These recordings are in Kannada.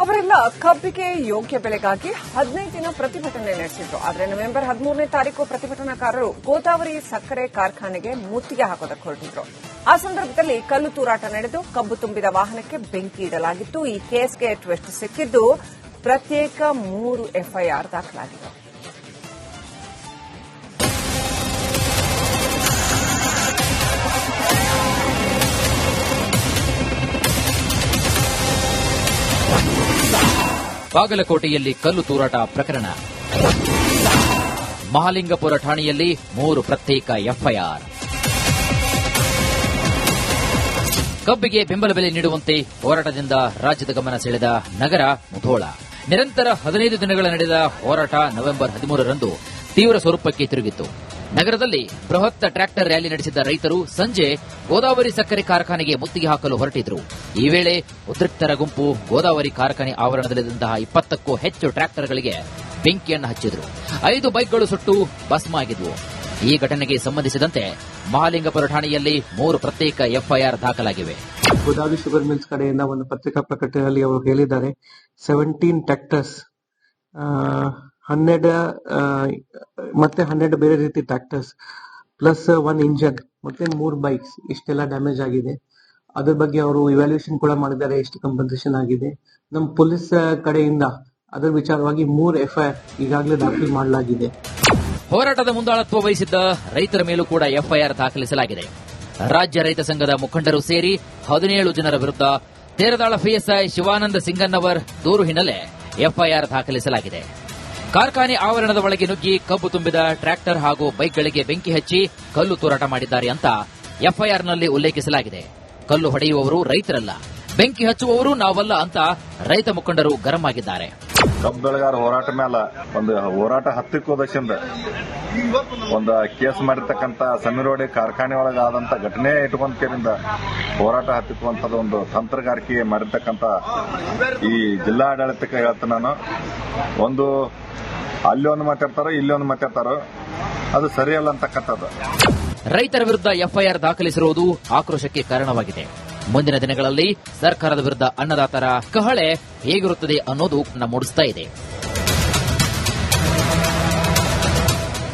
ಅವರೆಲ್ಲ ಕಬ್ಬಿಗೆ ಯೋಗ್ಯ ಬೆಲೆಗಾಗಿ 15 ದಿನ ಪ್ರತಿಭಟನೆ ನಡೆಸಿದ್ರು. ಆದರೆ ನವೆಂಬರ್ 13ನೇ ತಾರೀಕು ಪ್ರತಿಭಟನಾಕಾರರು ಗೋದಾವರಿ ಸಕ್ಕರೆ ಕಾರ್ಖಾನೆಗೆ ಮುತ್ತಿಗೆ ಹಾಕೋದಕ್ಕೆ ಹೊರಟಿದ್ರು. ಆ ಸಂದರ್ಭದಲ್ಲಿ ಕಲ್ಲು ತೂರಾಟ ನಡೆದು ಕಬ್ಬು ತುಂಬಿದ ವಾಹನಕ್ಕೆ ಬೆಂಕಿ ಇಡಲಾಗಿತ್ತು. ಈ ಕೇಸ್ಗೆ ಟ್ವಿಸ್ಟ್ ಸಿಕ್ಕಿದ್ದು ಪ್ರತ್ಯೇಕ 3 ಎಫ್ಐಆರ್ ದಾಖಲಾಗಿದೆ. ಬಾಗಲಕೋಟೆಯಲ್ಲಿ ಕಲ್ಲು ತೂರಾಟ ಪ್ರಕರಣ. ಮಹಾಲಿಂಗಪುರ ಠಾಣೆಯಲ್ಲಿ 3 ಪ್ರತ್ಯೇಕ ಎಫ್ಐಆರ್. ಕಬ್ಬಿಗೆ ಬೆಂಬಲ ಬೆಲೆ ನೀಡುವಂತೆ ಹೋರಾಟದಿಂದ ರಾಜ್ಯದ ಗಮನ ಸೆಳೆದ ನಗರ ಮುಧೋಳ. ನಿರಂತರ 15 ದಿನಗಳ ನಡೆದ ಹೋರಾಟ ನವೆಂಬರ್ 13ರಂದು ತೀವ್ರ ಸ್ವರೂಪಕ್ಕೆ ತಿರುಗಿತ್ತು. ನಗರದಲ್ಲಿ ಬೃಹತ್ ಟ್ರ್ಯಾಕ್ಟರ್ ರ್ಯಾಲಿ ನಡೆಸಿದ್ದ ರೈತರು ಸಂಜೆ ಗೋದಾವರಿ ಸಕ್ಕರೆ ಕಾರ್ಖಾನೆಗೆ ಮುತ್ತಿಗೆ ಹಾಕಲು ಹೊರಟಿದ್ರು. ಈ ವೇಳೆ ಉದ್ರಿಕ್ತರ ಗುಂಪು ಗೋದಾವರಿ ಕಾರ್ಖಾನೆ ಆವರಣದಲ್ಲಿದ್ದಂತಹ 20ಕ್ಕೂ ಹೆಚ್ಚು ಟ್ರ್ಯಾಕ್ಟರ್ಗಳಿಗೆ ಬೆಂಕಿಯನ್ನು ಹಚ್ಚಿದ್ರು. 5 ಬೈಕ್ಗಳು ಸುಟ್ಟು ಭಸ್ಮ ಆಗಿದ್ವು. ಈ ಘಟನೆಗೆ ಸಂಬಂಧಿಸಿದಂತೆ ಮಹಾಲಿಂಗಪುರ ಠಾಣೆಯಲ್ಲಿ 3 ಪ್ರತ್ಯೇಕ ಎಫ್ಐಆರ್ ದಾಖಲಾಗಿವೆ. ಗೋದಾವರಿ ಶುಗರ್ ಮಿಲ್ಸ್ ಕಡೆಯಿಂದ ಒಂದು ಪತ್ರಿಕಾ ಪ್ರಕಟಣೆಯಲ್ಲಿ ಅವರು ಹೇಳಿದ್ದಾರೆ, 17 ಟ್ರ್ಯಾಕ್ಟರ್ಸ್, 12 ಮತ್ತೆ 12 ಬೇರೆ ರೀತಿ ಟ್ರ್ಯಾಕ್ಟರ್ಸ್ ಪ್ಲಸ್ 1 ಇಂಜನ್ ಮತ್ತೆ 3 ಬೈಕ್ಸ್ ಇಷ್ಟೆಲ್ಲ ಡ್ಯಾಮೇಜ್ ಆಗಿದೆ. ಅದ್ರ ಬಗ್ಗೆ ಅವರು ಇವ್ಯಾಲ್ಯೂಯೇಷನ್ ಕೂಡ ಮಾಡಿದ್ದಾರೆ, ಎಷ್ಟು ಕಂಪನ್ಸೇಷನ್ ಆಗಿದೆ. ನಮ್ಮ ಪೊಲೀಸ್ ಕಡೆಯಿಂದ ಅದರ ವಿಚಾರವಾಗಿ 3 ಎಫ್ಐಆರ್ ಈಗಾಗಲೇ ದಾಖಲು ಮಾಡಲಾಗಿದೆ. ಹೋರಾಟದ ಮುಂದಾಳತ್ವ ವಹಿಸಿದ್ದ ರೈತರ ಮೇಲೂ ಕೂಡ ಎಫ್ಐಆರ್ ದಾಖಲಿಸಲಾಗಿದೆ. ರಾಜ್ಯ ರೈತ ಸಂಘದ ಮುಖಂಡರು ಸೇರಿ 17 ಜನರ ವಿರುದ್ಧ ತೇರದಾಳ ಪಿಎಸ್ಐ ಶಿವಾನಂದ ಸಿಂಗನ್ನವರ್ ದೂರು ಹಿನ್ನೆಲೆ ಎಫ್ಐಆರ್ ದಾಖಲಿಸಲಾಗಿದೆ. ಕಾರ್ಖಾನೆ ಆವರಣದ ಒಳಗೆ ನುಗ್ಗಿ ಕಬ್ಬು ತುಂಬಿದ ಟ್ರ್ಯಾಕ್ಟರ್ ಹಾಗೂ ಬೈಕ್ಗಳಿಗೆ ಬೆಂಕಿ ಹಚ್ಚಿ ಕಲ್ಲು ತೂರಾಟ ಮಾಡಿದ್ದಾರೆ ಅಂತ ಎಫ್ಐಆರ್ನಲ್ಲಿ ಉಲ್ಲೇಖಿಸಲಾಗಿದೆ. ಕಲ್ಲು ಹೊಡೆಯುವವರು ರೈತರಲ್ಲ, ಬೆಂಕಿ ಹಚ್ಚುವವರು ನಾವಲ್ಲ ಅಂತ ರೈತ ಮುಖಂಡರು ಗರಂ ಆಗಿದ್ದಾರೆ. ಕಬ್ಬು ಬೆಳೆಗಾರ ಹೋರಾಟ ಮೇಲೆ ಒಂದು ಹೋರಾಟ ಹತ್ತಿಕ್ಕೋದಕ್ಕಿಂತ ಒಂದು ಕೇಸ್ ಮಾಡಿರ್ತಕ್ಕಂಥ ಸಮೀರೋಡಿ ಕಾರ್ಖಾನೆ ಒಳಗೆ ಆದಂತ ಘಟನೆ ಇಟ್ಕೊಂಡ್ರಿಂದ ಹೋರಾಟ ಹತ್ತಿಕ್ಕುವಂಥದ್ದು ಒಂದು ತಂತ್ರಗಾರಿಕೆ ಮಾಡಿರ್ತಕ್ಕಂಥ ಈ ಜಿಲ್ಲಾಡಳಿತಕ್ಕೆ ಹೇಳ್ತೀನಿ ನಾನು. ಒಂದು ಅಲ್ಲಿ ಒಂದು ಮಾತಾಡ್ತಾರೋ ಇಲ್ಲಿ ಒಂದು ಮಾತಾಡ್ತಾರೋ ಅದು ಸರಿಯಲ್ಲ ಅಂತಕ್ಕಂಥದ್ದು. ರೈತರ ವಿರುದ್ಧ ಎಫ್ಐಆರ್ ದಾಖಲಿಸಿರುವುದು ಆಕ್ರೋಶಕ್ಕೆ ಕಾರಣವಾಗಿದೆ. ಮುಂದಿನ ದಿನಗಳಲ್ಲಿ ಸರ್ಕಾರದ ವಿರುದ್ಧ ಅನ್ನದಾತರ ಕಹಳೆ ಹೇಗಿರುತ್ತದೆ ಅನ್ನೋದು ಮೂಡಿಸ್ತಾ ಇದೆ.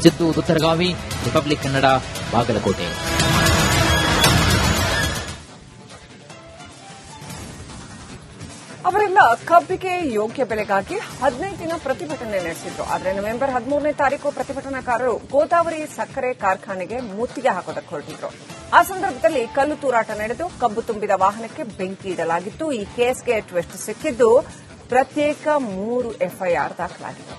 ಸಿದ್ದು ದುತ್ತರಗಾವಿ, ರಿಪಬ್ಲಿಕ್ ಕನ್ನಡ, ಬಾಗಲಕೋಟೆ. ಅವರೆಲ್ಲ ಕಬ್ಬಿಗೆ ಯೋಗ್ಯ ಬೆಲೆಗಾಗಿ 15 ದಿನ ಪ್ರತಿಭಟನೆ ನಡೆಸಿದ್ರು. ಆದರೆ ನವೆಂಬರ್ 13ನೇ ತಾರೀಕು ಪ್ರತಿಭಟನಾಕಾರರು ಗೋದಾವರಿ ಸಕ್ಕರೆ ಕಾರ್ಖಾನೆಗೆ ಮುತ್ತಿಗೆ ಹಾಕೋದಕ್ಕೆ ಹೊರಟಿದ್ರು. ಆ ಸಂದರ್ಭದಲ್ಲಿ ಕಲ್ಲು ತೂರಾಟ ನಡೆದು ಕಬ್ಬು ತುಂಬಿದ ವಾಹನಕ್ಕೆ ಬೆಂಕಿ ಇಡಲಾಗಿತ್ತು. ಈ ಕೇಸ್ಗೆ ಟ್ವಿಸ್ಟ್ ಸಿಕ್ಕಿದ್ದು ಪ್ರತ್ಯೇಕ 3 ಎಫ್ಐಆರ್ ದಾಖಲಾಗಿದೆ.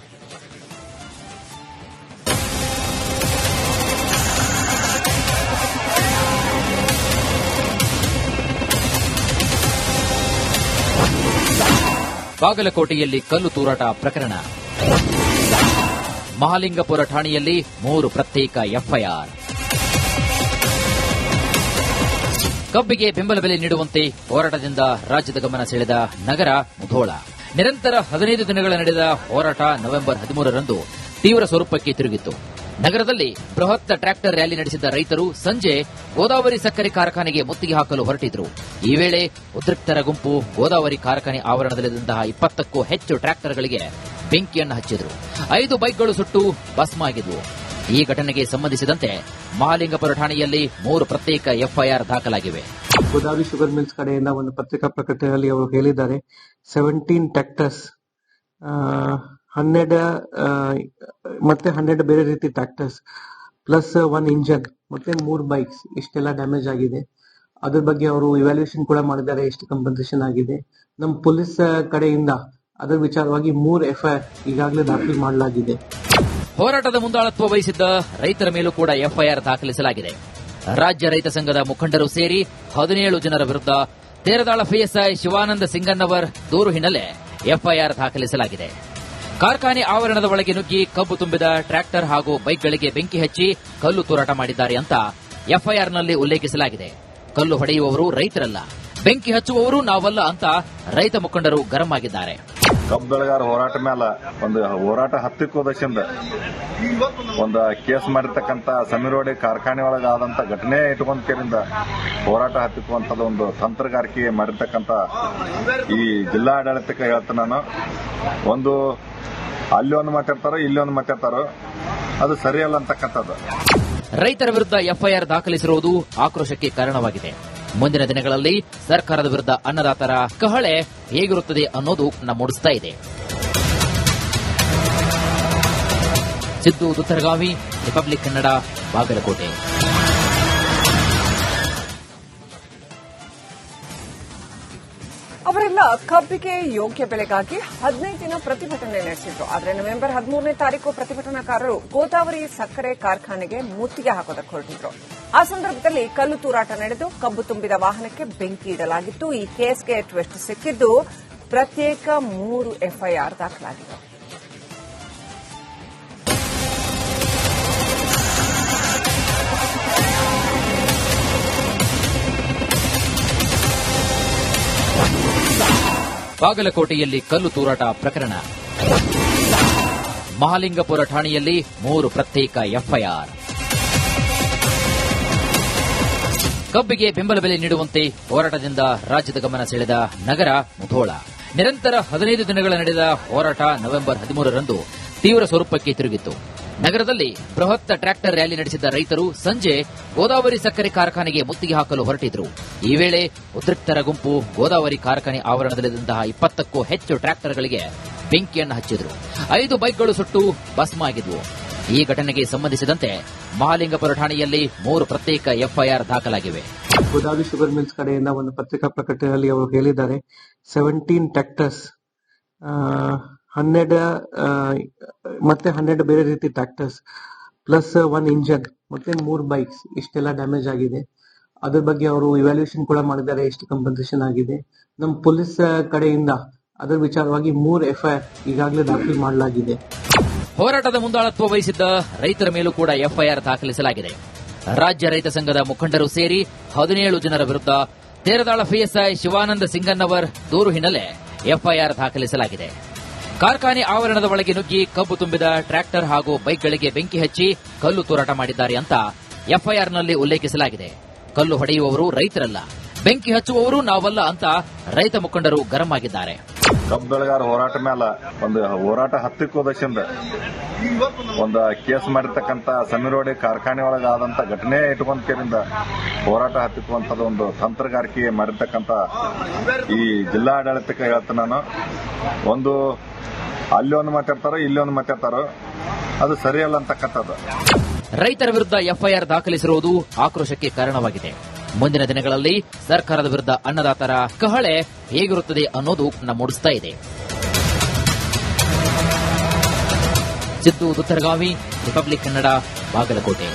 ಬಾಗಲಕೋಟೆಯಲ್ಲಿ ಕಲ್ಲು ತೂರಾಟ ಪ್ರಕರಣ. ಮಹಾಲಿಂಗಪುರ ಠಾಣೆಯಲ್ಲಿ 3 ಪ್ರತ್ಯೇಕ ಎಫ್ಐಆರ್. ಕಬ್ಬಿಗೆ ಬೆಂಬಲ ಬೆಲೆ ನೀಡುವಂತೆ ಹೋರಾಟದಿಂದ ರಾಜ್ಯದ ಗಮನ ಸೆಳೆದ ನಗರ ಮುಧೋಳ. ನಿರಂತರ 15 ದಿನಗಳ ನಡೆದ ಹೋರಾಟ ನವೆಂಬರ್ 13ರಂದು ತೀವ್ರ ಸ್ವರೂಪಕ್ಕೆ ತಿರುಗಿತ್ತು. ನಗರದಲ್ಲಿ ಬೃಹತ್ ಟ್ರ್ಯಾಕ್ಟರ್ ರ್ಯಾಲಿ ನಡೆಸಿದ್ದ ರೈತರು ಸಂಜೆ ಗೋದಾವರಿ ಸಕ್ಕರೆ ಕಾರ್ಖಾನೆಗೆ ಮುತ್ತಿಗೆ ಹಾಕಲು ಹೊರಟಿದ್ರು. ಈ ವೇಳೆ ಉದ್ರಿಕ್ತರ ಗುಂಪು ಗೋದಾವರಿ ಕಾರ್ಖಾನೆ ಆವರಣದಲ್ಲಿದ್ದಂತಹ 20ಕ್ಕೂ ಹೆಚ್ಚು ಟ್ರ್ಯಾಕ್ಟರ್ಗಳಿಗೆ ಬೆಂಕಿಯನ್ನು ಹಚ್ಚಿದ್ರು. 5 ಬೈಕ್ಗಳು ಸುಟ್ಟು ಭಸ್ಮ ಆಗಿದ್ವು. ಈ ಘಟನೆಗೆ ಸಂಬಂಧಿಸಿದಂತೆ ಮಹಾಲಿಂಗಪುರ ಠಾಣೆಯಲ್ಲಿ 3 ಪ್ರತ್ಯೇಕ ಎಫ್ಐಆರ್ ದಾಖಲಾಗಿವೆ. ಗೋದಾವರಿ ಶುಗರ್ ಮಿಲ್ಸ್ ಕಡೆಯಿಂದ ಒಂದು ಪತ್ರಿಕಾ ಪ್ರಕಟಣೆಯಲ್ಲಿ ಅವರು ಹೇಳಿದ್ದಾರೆ, 17 ಟ್ರ್ಯಾಕ್ಟರ್ಸ್, 12 ಮತ್ತೆ 12 ಬೇರೆ ರೀತಿ ಟ್ರ್ಯಾಕ್ಟರ್ಸ್ ಪ್ಲಸ್ 1 ಇಂಜನ್ ಮತ್ತೆ 3 ಬೈಕ್ಸ್ ಇಷ್ಟೆಲ್ಲ ಡ್ಯಾಮೇಜ್ ಆಗಿದೆ. ಅದ್ರ ಬಗ್ಗೆ ಅವರು ಇವ್ಯಾಲ್ಯೂಯೇಷನ್ ಕೂಡ ಮಾಡಿದ್ದಾರೆ, ಎಷ್ಟು ಕಂಪನ್ಸೇಷನ್ ಆಗಿದೆ. ನಮ್ಮ ಪೊಲೀಸ್ ಕಡೆಯಿಂದ ಅದರ ವಿಚಾರವಾಗಿ 3 ಎಫ್ಐಆರ್ ಈಗಾಗಲೇ ದಾಖಲು ಮಾಡಲಾಗಿದೆ. ಹೋರಾಟದ ಮುಂದಾಳತ್ವ ವಹಿಸಿದ್ದ ರೈತರ ಮೇಲೂ ಕೂಡ ಎಫ್ಐಆರ್ ದಾಖಲಿಸಲಾಗಿದೆ. ರಾಜ್ಯ ರೈತ ಸಂಘದ ಮುಖಂಡರು ಸೇರಿ 17 ಜನರ ವಿರುದ್ಧ ತೇರದಾಳ ಪಿಎಸ್ಐ ಶಿವಾನಂದ ಸಿಂಗನ್ನವರ್ ದೂರು ಹಿನ್ನೆಲೆ ಎಫ್ಐಆರ್ ದಾಖಲಿಸಲಾಗಿದೆ. ಕಾರ್ಖಾನೆ ಆವರಣದ ಒಳಗೆ ನುಗ್ಗಿ ಕಬ್ಬು ತುಂಬಿದ ಟ್ರ್ಯಾಕ್ಟರ್ ಹಾಗೂ ಬೈಕ್ಗಳಿಗೆ ಬೆಂಕಿ ಹಚ್ಚಿ ಕಲ್ಲು ತೂರಾಟ ಮಾಡಿದ್ದಾರೆ ಅಂತ ಎಫ್ಐಆರ್ನಲ್ಲಿ ಉಲ್ಲೇಖಿಸಲಾಗಿದೆ. ಕಲ್ಲು ಹೊಡೆಯುವವರು ರೈತರಲ್ಲ, ಬೆಂಕಿ ಹಚ್ಚುವವರು ನಾವಲ್ಲ ಅಂತ ರೈತ ಮುಖಂಡರು ಗರಂ ಆಗಿದ್ದಾರೆ. ಕಬ್ಬು ಬೆಳೆಗಾರ ಹೋರಾಟ ಮೇಲೆ ಒಂದು ಹೋರಾಟ ಹತ್ತಿಕ್ಕೋದಶಿಂದ ಒಂದು ಕೇಸ್ ಮಾಡಿರ್ತಕ್ಕಂಥ ಸಮೀರೋಡಿ ಕಾರ್ಖಾನೆ ಒಳಗಾದಂತ ಘಟನೆ ಇಟ್ಕೊಂಡ್ಕೇರಿಂದ ಹೋರಾಟ ಹತ್ತಿಕ್ಕುವಂಥದ್ದು ಒಂದು ತಂತ್ರಗಾರಿಕೆ ಮಾಡಿರ್ತಕ್ಕಂಥ ಈ ಜಿಲ್ಲಾಡಳಿತಕ್ಕೆ ಹೇಳ್ತೀನಿ ನಾನು. ಒಂದು ಅಲ್ಲಿ ಒಂದು ಮಾತಾಡ್ತಾರೋ ಇಲ್ಲಿ ಒಂದು ಮಾತಾಡ್ತಾರೋ ಅದು ಸರಿಯಲ್ಲ ಅಂತಕ್ಕಂಥದ್ದು. ರೈತರ ವಿರುದ್ಧ ಎಫ್ಐಆರ್ ದಾಖಲಿಸಿರುವುದು ಆಕ್ರೋಶಕ್ಕೆ ಕಾರಣವಾಗಿದೆ. ಮುಂದಿನ ದಿನಗಳಲ್ಲಿ ಸರ್ಕಾರದ ವಿರುದ್ಧ ಅನ್ನದಾತರ ಕಹಳೆ ಹೇಗಿರುತ್ತದೆ ಅನ್ನೋದು ಮೂಡಿಸ್ತಾ ಇದೆ. ಸಿದ್ದು ದುತ್ತರಗಾವಿ, ರಿಪಬ್ಲಿಕ್ ಕನ್ನಡ, ಬಾಗಲಕೋಟೆ. ಅವರೆಲ್ಲ ಕಬ್ಬಿಗೆ ಯೋಗ್ಯ ಬೆಲೆಗಾಗಿ 15 ದಿನ ಪ್ರತಿಭಟನೆ ನಡೆಸಿದ್ರು. ಆದರೆ ನವೆಂಬರ್ 13ನೇ ತಾರೀಕು ಪ್ರತಿಭಟನಾಕಾರರು ಗೋದಾವರಿ ಸಕ್ಕರೆ ಕಾರ್ಖಾನೆಗೆ ಮುತ್ತಿಗೆ ಹಾಕೋದಕ್ಕೆ ಹೊರಟಿದ್ರು. ಆ ಸಂದರ್ಭದಲ್ಲಿ ಕಲ್ಲು ತೂರಾಟ ನಡೆದು ಕಬ್ಬು ತುಂಬಿದ ವಾಹನಕ್ಕೆ ಬೆಂಕಿ ಇಡಲಾಗಿತ್ತು. ಈ ಕೇಸ್ಗೆ ಟ್ವಿಸ್ಟ್ ಸಿಕ್ಕಿದ್ದು ಪ್ರತ್ಯೇಕ 3 ಎಫ್ಐಆರ್ ದಾಖಲಾಗಿದೆ. ಬಾಗಲಕೋಟೆಯಲ್ಲಿ ಕಲ್ಲು ತೂರಾಟ ಪ್ರಕರಣ, ಮಹಾಲಿಂಗಪುರ ಠಾಣೆಯಲ್ಲಿ 3 ಪ್ರತ್ಯೇಕ ಎಫ್ಐಆರ್. ಕಬ್ಬಿಗೆ ಬೆಂಬಲ ಬೆಲೆ ನೀಡುವಂತೆ ಹೋರಾಟದಿಂದ ರಾಜ್ಯದ ಗಮನ ಸೆಳೆದ ನಗರ ಮುಧೋಳ. ನಿರಂತರ 15 ದಿನಗಳ ನಡೆದ ಹೋರಾಟ ನವೆಂಬರ್ 13ರಂದು ತೀವ್ರ ಸ್ವರೂಪಕ್ಕೆ ತಿರುಗಿತ್ತು. ನಗರದಲ್ಲಿ ಬೃಹತ್ ಟ್ರ್ಯಾಕ್ಟರ್ ರ್ಯಾಲಿ ನಡೆಸಿದ್ದ ರೈತರು ಸಂಜೆ ಗೋದಾವರಿ ಸಕ್ಕರೆ ಕಾರ್ಖಾನೆಗೆ ಮುತ್ತಿಗೆ ಹಾಕಲು ಹೊರಟಿದ್ರು. ಈ ವೇಳೆ ಉದ್ರಿಕ್ತರ ಗುಂಪು ಗೋದಾವರಿ ಕಾರ್ಖಾನೆ ಆವರಣದಲ್ಲಿದ್ದಂತಹ 20ಕ್ಕೂ ಹೆಚ್ಚು ಟ್ರ್ಯಾಕ್ಟರ್ಗಳಿಗೆ ಬೆಂಕಿಯನ್ನು ಹಚ್ಚಿದ್ರು. 5 ಬೈಕ್ಗಳು ಸುಟ್ಟು ಭಸ್ಮ ಆಗಿದ್ವು. ಈ ಘಟನೆಗೆ ಸಂಬಂಧಿಸಿದಂತೆ ಮಹಾಲಿಂಗಪುರ ಠಾಣೆಯಲ್ಲಿ 3 ಪ್ರತ್ಯೇಕ ಎಫ್ಐಆರ್ ದಾಖಲಾಗಿವೆ. ಗೋದಾವರಿ ಶುಗರ್ ಮಿಲ್ಸ್ ಕಡೆಯಿಂದ ಒಂದು ಪತ್ರಿಕಾ ಪ್ರಕಟಣೆಯಲ್ಲಿ ಅವರು ಹೇಳಿದ್ದಾರೆ, 17 ಟ್ರ್ಯಾಕ್ಟರ್ಸ್, 12 ಮತ್ತೆ 12 ಬೇರೆ ರೀತಿ ಟ್ರ್ಯಾಕ್ಟರ್ಸ್ ಪ್ಲಸ್ 1 ಇಂಜನ್ ಮತ್ತೆ 3 ಬೈಕ್ಸ್ ಇಷ್ಟೆಲ್ಲ ಡ್ಯಾಮೇಜ್ ಆಗಿದೆ. ಅದ್ರ ಬಗ್ಗೆ ಅವರು ಇವ್ಯಾಲ್ಯೂಯೇಷನ್ ಕೂಡ ಮಾಡಿದ್ದಾರೆ, ಎಷ್ಟು ಕಂಪನ್ಸೇಷನ್ ಆಗಿದೆ. ನಮ್ಮ ಪೊಲೀಸ್ ಕಡೆಯಿಂದ ಅದರ ವಿಚಾರವಾಗಿ 3 ಎಫ್ಐಆರ್ ಈಗಾಗಲೇ ದಾಖಲು ಮಾಡಲಾಗಿದೆ. ಹೋರಾಟದ ಮುಂದಾಳತ್ವ ವಹಿಸಿದ್ದ ರೈತರ ಮೇಲೂ ಕೂಡ ಎಫ್ಐಆರ್ ದಾಖಲಿಸಲಾಗಿದೆ. ರಾಜ್ಯ ರೈತ ಸಂಘದ ಮುಖಂಡರು ಸೇರಿ 17 ಜನರ ವಿರುದ್ಧ ತೇರದಾಳ ಪಿಎಸ್ಐ ಶಿವಾನಂದ ಸಿಂಗನ್ನವರ್ ದೂರು ಹಿನ್ನೆಲೆ ಎಫ್ಐಆರ್ ದಾಖಲಿಸಲಾಗಿದೆ. ಕಾರ್ಖಾನೆ ಆವರಣದ ಒಳಗೆ ನುಗ್ಗಿ ಕಬ್ಬು ತುಂಬಿದ ಟ್ರ್ಯಾಕ್ಟರ್ ಹಾಗೂ ಬೈಕ್ಗಳಿಗೆ ಬೆಂಕಿ ಹಚ್ಚಿ ಕಲ್ಲು ತೂರಾಟ ಮಾಡಿದ್ದಾರೆ ಅಂತ ಎಫ್ಐಆರ್ನಲ್ಲಿ ಉಲ್ಲೇಖಿಸಲಾಗಿದೆ. ಕಲ್ಲು ಹೊಡೆಯುವವರು ರೈತರಲ್ಲ, ಬೆಂಕಿ ಹಚ್ಚುವವರು ನಾವಲ್ಲ ಅಂತ ರೈತ ಮುಖಂಡರು ಗರಂ ಆಗಿದ್ದಾರೆ. ಕಬ್ಬು ಬೆಳೆಗಾರ ಹೋರಾಟ ಮೇಲೆ ಒಂದು ಹೋರಾಟ ಹತ್ತಿಕ್ಕೋದಶಿಂದ ಒಂದು ಕೇಸ್ ಮಾಡಿರ್ತಕ್ಕಂಥ ಸಮೀರೋಡಿ ಕಾರ್ಖಾನೆ ಒಳಗಾದಂತ ಘಟನೆ ಇಟ್ಕೊಂಡ್ಕೇರಿಂದ ಹೋರಾಟ ಹತ್ತಿಕ್ಕುವಂಥದ್ದು ಒಂದು ತಂತ್ರಗಾರಿಕೆ ಮಾಡಿರ್ತಕ್ಕಂಥ ಈ ಜಿಲ್ಲಾಡಳಿತಕ್ಕೆ ಹೇಳ್ತೀನಿ ನಾನು. ಒಂದು ಅಲ್ಲಿ ಒಂದು ಮಾತಾಡ್ತಾರೋ ಇಲ್ಲಿ ಒಂದು ಮಾತಾಡ್ತಾರೋ ಅದು ಸರಿಯಲ್ಲ ಅಂತಕ್ಕಂಥದ್ದು. ರೈತರ ವಿರುದ್ಧ ಎಫ್ಐಆರ್ ದಾಖಲಿಸಿರುವುದು ಆಕ್ರೋಶಕ್ಕೆ ಕಾರಣವಾಗಿದೆ. ಮುಂದಿನ ದಿನಗಳಲ್ಲಿ ಸರ್ಕಾರದ ವಿರುದ್ಧ ಅನ್ನದಾತರ ಕಹಳೆ ಹೇಗಿರುತ್ತದೆ ಅನ್ನೋದು ಮೂಡಿಸ್ತಾ ಇದೆ. ಸಿದ್ದು ದುತ್ತರಗಾವಿ, ರಿಪಬ್ಲಿಕ್ ಕನ್ನಡ, ಬಾಗಲಕೋಟೆ.